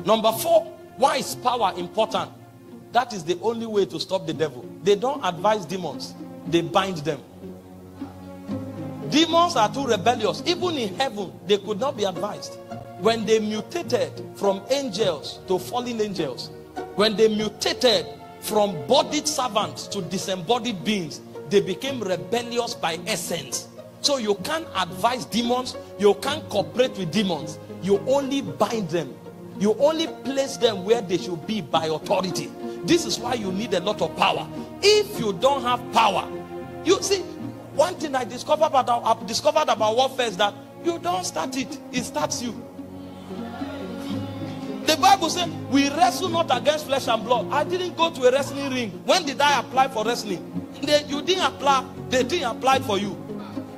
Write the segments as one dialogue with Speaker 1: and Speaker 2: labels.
Speaker 1: Number 4, why is power important? That is the only way to stop the devil. They don't advise demons, they bind them. Demons are too rebellious. Even in heaven, they could not be advised. When they mutated from angels to fallen angels, when they mutated from bodied servants to disembodied beings, they became rebellious by essence. So you can't advise demons, you can't cooperate with demons, you only bind them. You only place them where they should be by authority. This is why you need a lot of power. If you don't have power, you see, one thing I discovered about warfare is that you don't start it, it starts you. The Bible says we wrestle not against flesh and blood. I didn't go to a wrestling ring. When did I apply for wrestling? You didn't apply, they didn't apply for you.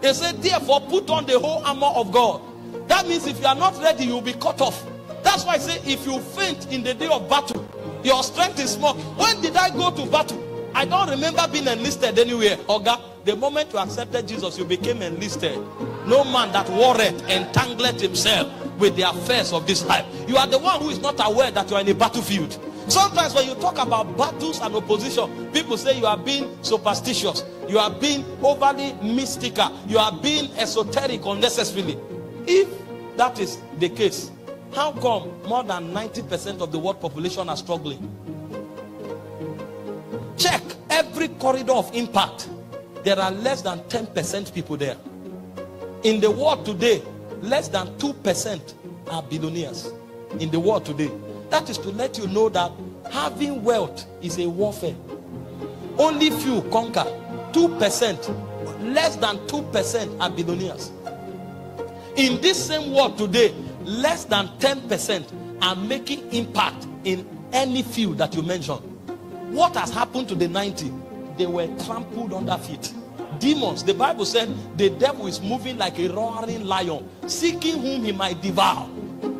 Speaker 1: They said, therefore put on the whole armor of God. That means if you are not ready, you'll be cut off. That's why I say if you faint in the day of battle, your strength is small. When did I go to battle? I don't remember being enlisted anywhere. Oga, the moment you accepted Jesus, you became enlisted. No man that warreth entangled himself with the affairs of this life. You are the one who is not aware that you are in a battlefield. Sometimes when you talk about battles and opposition, people say you are being superstitious, you are being overly mystical, you are being esoteric unnecessarily. If that is the case, how come more than 90% of the world population are struggling? Check every corridor of impact. There are less than 10% people there. In the world today, less than 2% are billionaires. In the world today. That is to let you know that having wealth is a warfare. Only few conquer. 2%, less than 2% are billionaires. In this same world today, less than 10% are making impact in any field that you mention. What has happened to the 90? They were trampled under feet. Demons, the Bible said the devil is moving like a roaring lion, seeking whom he might devour.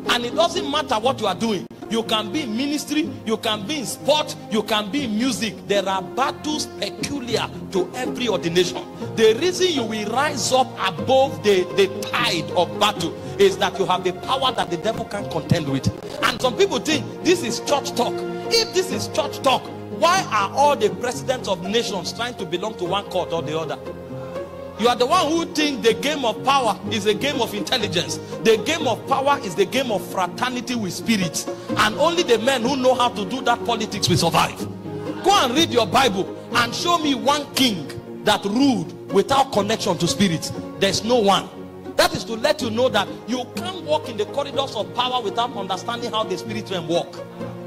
Speaker 1: And it doesn't matter what you are doing. You can be in ministry, you can be in sport, you can be in music. There are battles peculiar to every ordination. The reason you will rise up above the tide of battle is that you have the power that the devil can't contend with. And some people think this is church talk. If this is church talk, why are all the presidents of nations trying to belong to one court or the other? You are the one who think the game of power is a game of intelligence. The game of power is the game of fraternity with spirits. And only the men who know how to do that politics will survive. Go and read your Bible and show me one king that ruled without connection to spirits. There's no one. That is to let you know that you can't walk in the corridors of power without understanding how the spirit realm work.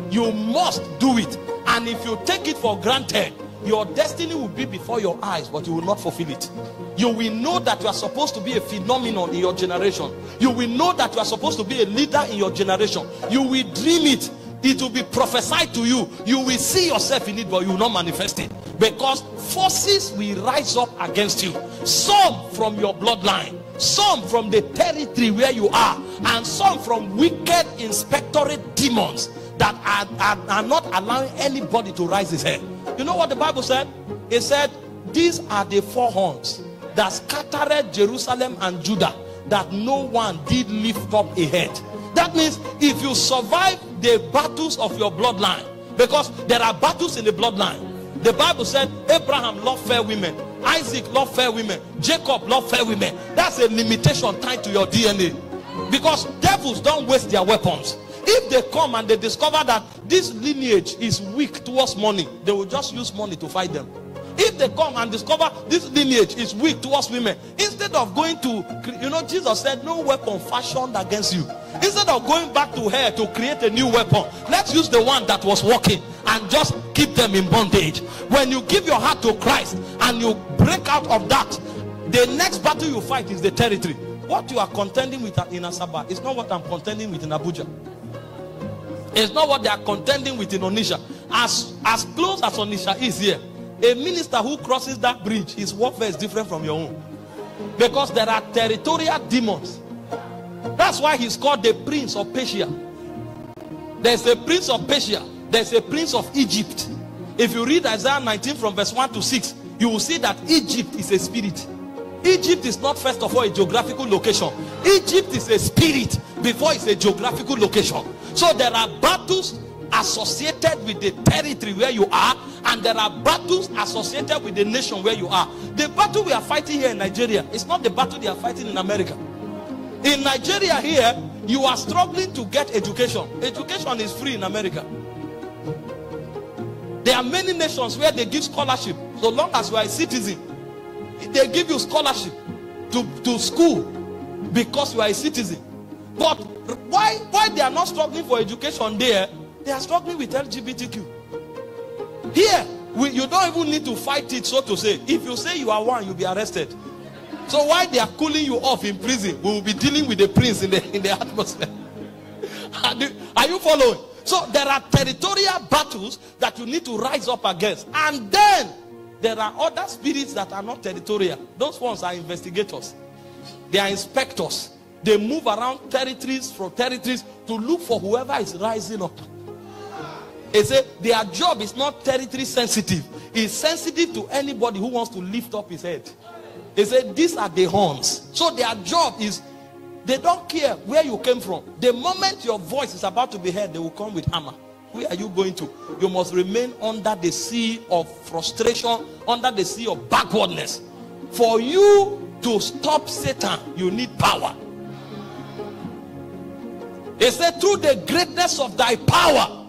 Speaker 1: You must do it. And if you take it for granted, your destiny will be before your eyes, but you will not fulfill it. You will know that you are supposed to be a phenomenon in your generation. You will know that you are supposed to be a leader in your generation. You will dream it. It will be prophesied to you. You will see yourself in it, but you will not manifest it. Because forces will rise up against you. Some from your bloodline, some from the territory where you are, and some from wicked inspectorate demons that are not allowing anybody to rise his head. You know what the Bible said? It said, these are the 4 horns that scattered Jerusalem and Judah, that no one did lift up a head. That means if you survive the battles of your bloodline, because there are battles in the bloodline. The Bible said Abraham loved fair women, Isaac loved fair women, Jacob loved fair women. That's a limitation tied to your DNA. Because devils don't waste their weapons. If they come and they discover that this lineage is weak towards money, they will just use money to fight them. If they come and discover this lineage is weak towards women, instead of going to, you know, Jesus said no weapon fashioned against you. Instead of going back to her to create a new weapon, let's use the one that was working and just keep them in bondage. When you give your heart to Christ and you break out of that, the next battle you fight is the territory. What you are contending with in Asaba is not what I'm contending with in Abuja. It's not what they are contending with in Onitsha. As close as Onitsha is here, a minister who crosses that bridge, his warfare is different from your own. Because there are territorial demons. That's why he's called the prince of Persia. There's a prince of Persia. There's a prince of Egypt. If you read Isaiah 19 from verse 1 to 6, you will see that Egypt is a spirit. Egypt is not first of all a geographical location. Egypt is a spirit before it's a geographical location. So there are battles associated with the territory where you are, and there are battles associated with the nation where you are. The battle we are fighting here in Nigeria is not the battle they are fighting in America. In Nigeria here, you are struggling to get education. Education is free in America. There are many nations where they give scholarship. So long as you are a citizen, they give you scholarship to school because you are a citizen. But why they are not struggling for education there? They are struggling with LGBTQ. Here, you don't even need to fight it, so to say. If you say you are one, you'll be arrested. So why they are cooling you off in prison, we will be dealing with the prince in the atmosphere. Are you following? So there are territorial battles that you need to rise up against. And then there are other spirits that are not territorial. Those ones are investigators. They are inspectors. They move around territories from territories to look for whoever is rising up. They say their job is not territory sensitive. It's sensitive to anybody who wants to lift up his head. They say these are the horns. So their job is, they don't care where you came from. The moment your voice is about to be heard, they will come with hammer. Where are you going to? You must remain under the sea of frustration, under the sea of backwardness. For you to stop Satan, you need power. They say through the greatness of thy power,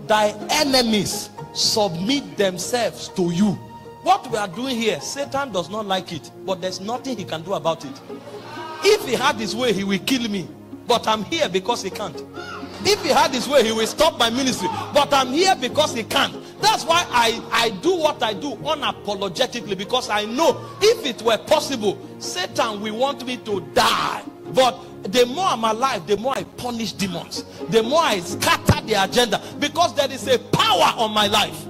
Speaker 1: thy enemies submit themselves to you. What we are doing here, Satan does not like it, but there's nothing he can do about it. If he had his way, he will kill me, but I'm here because he can't. If he had his way, he will stop my ministry, but I'm here because he can't. That's why I do what I do unapologetically, because I know if it were possible, Satan will want me to die. But the more I'm alive, the more I punish demons, the more I scatter their agenda, because there is a power on my life.